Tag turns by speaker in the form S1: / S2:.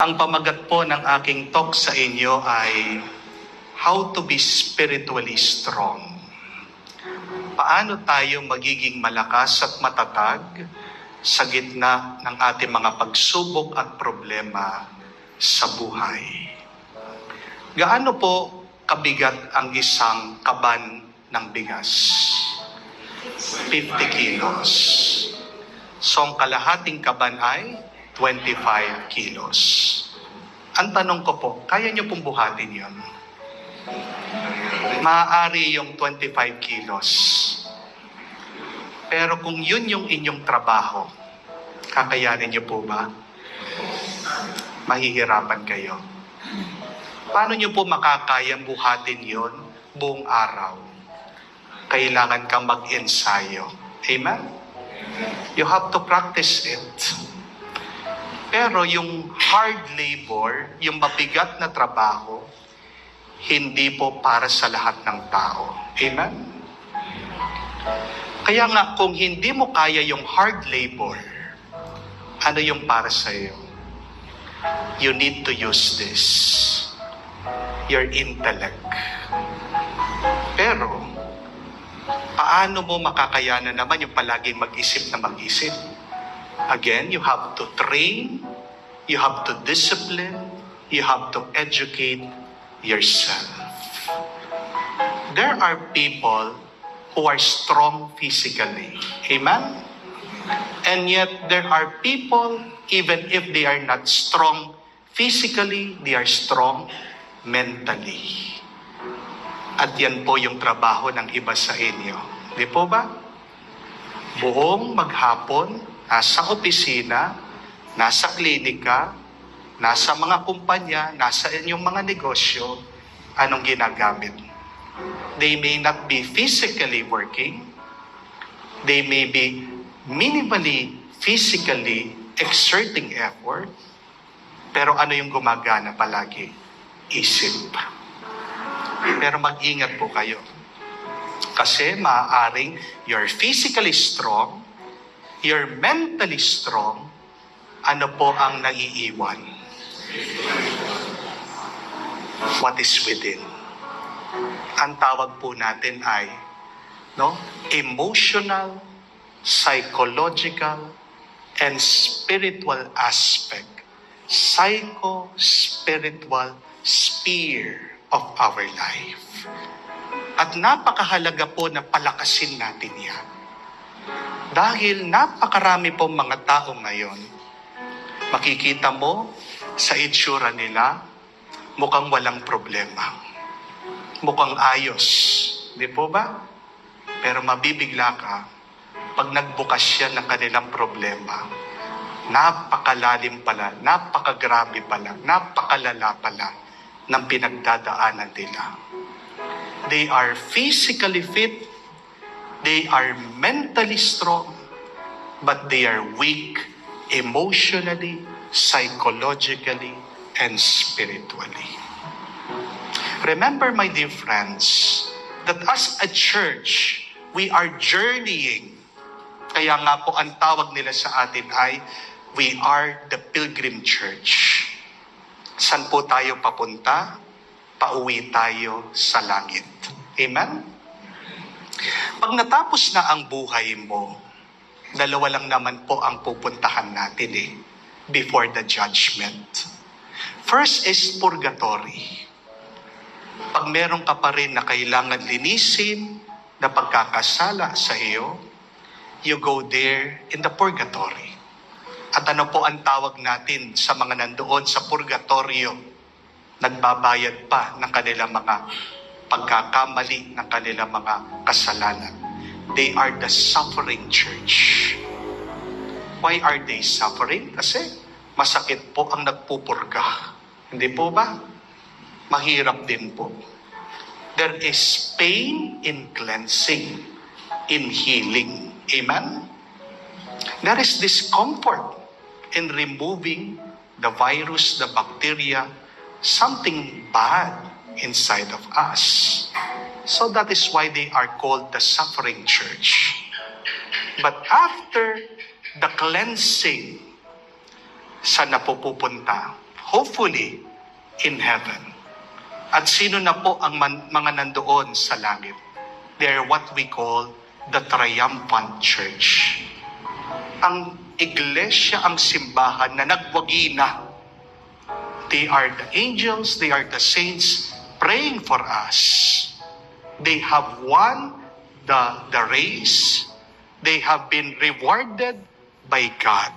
S1: Ang pamagat po ng aking talk sa inyo ay how to be spiritually strong. Paano tayo magiging malakas at matatag sa gitna ng ating mga pagsubok at problema sa buhay. Gaano po kabigat ang isang kaban ng bigas? 50 kilos. So ang kalahating kaban ay 25 kilos. Ang tanong ko po, kaya niyo pong buhatin yun? Maaari yung 25 kilos. Pero kung yun yung inyong trabaho, kakayanin niyo po ba? Mahihirapan kayo. Paano niyo po makakayang buhatin yun buong araw? Kailangan kang mag-ensayo. Amen? You have to practice it. Pero yung hard labor, yung mabigat na trabaho, hindi po para sa lahat ng tao. Amen? Kaya nga, kung hindi mo kaya yung hard labor, ano yung para sa iyo? You need to use this. Your intellect. Pero, paano mo makakayanan naman yung palaging mag-isip na mag-isip? Again, you have to train, you have to discipline, you have to educate yourself. There are people who are strong physically. Amen? And yet, there are people, even if they are not strong physically, they are strong mentally. At yan po yung trabaho ng iba sa inyo. Di po ba? Buong maghapon, nasa opisina, nasa klinika, nasa mga kumpanya, nasa inyong mga negosyo, anong ginagamit? They may not be physically working. They may be minimally physically exerting effort. Pero ano yung gumagana palagi? Isip. Pero mag-ingat po kayo. Kasi maaaring you're physically strong, you're mentally strong, ano po ang naiiwan? What is within? Ang tawag po natin ay emotional, psychological, and spiritual aspect. Psycho-spiritual sphere of our life. At napakahalaga po na palakasin natin yan. Dahil napakarami pong mga tao ngayon, makikita mo sa itsura nila, mukhang walang problema. Mukhang ayos. Di po ba? Pero mabibigla ka, pag nagbukas siya ng kanilang problema, napakalalim pala, napakagrabe pala, napakalala pala ng pinagdadaanan nila. They are physically fit, they are mentally strong, but they are weak emotionally, psychologically, and spiritually. Remember, my dear friends, that as a church, we are journeying. Kaya nga po ang tawag nila sa atin ay, we are the pilgrim church. San po tayo papunta? Pauwi tayo sa langit. Amen? Pag natapos na ang buhay mo, dalawa lang naman po ang pupuntahan natin before the judgment. First is purgatory. Pag meron ka pa rin na kailangan linisin na pagkakasala sa iyo, you go there in the purgatory. At ano po ang tawag natin sa mga nandoon sa purgatorio? Nagbabayad pa ng kanilang mga pagkakamali, ng kanilang mga kasalanan. They are the suffering church. Why are they suffering? Kasi masakit po ang nagpupurga. Hindi po ba? Mahirap din po. There is pain in cleansing, in healing. Amen? There is discomfort in removing the virus, the bacteria, something bad inside of us. So that is why they are called the suffering church. But after the cleansing, saan na po pupunta? hopefully, in heaven. At sino na po ang mga nandoon sa langit? They are what we call the triumphant church. Ang iglesia, ang simbahan na nagwagi na. They are the angels, they are the saints praying for us. They have won the race. They have been rewarded by God.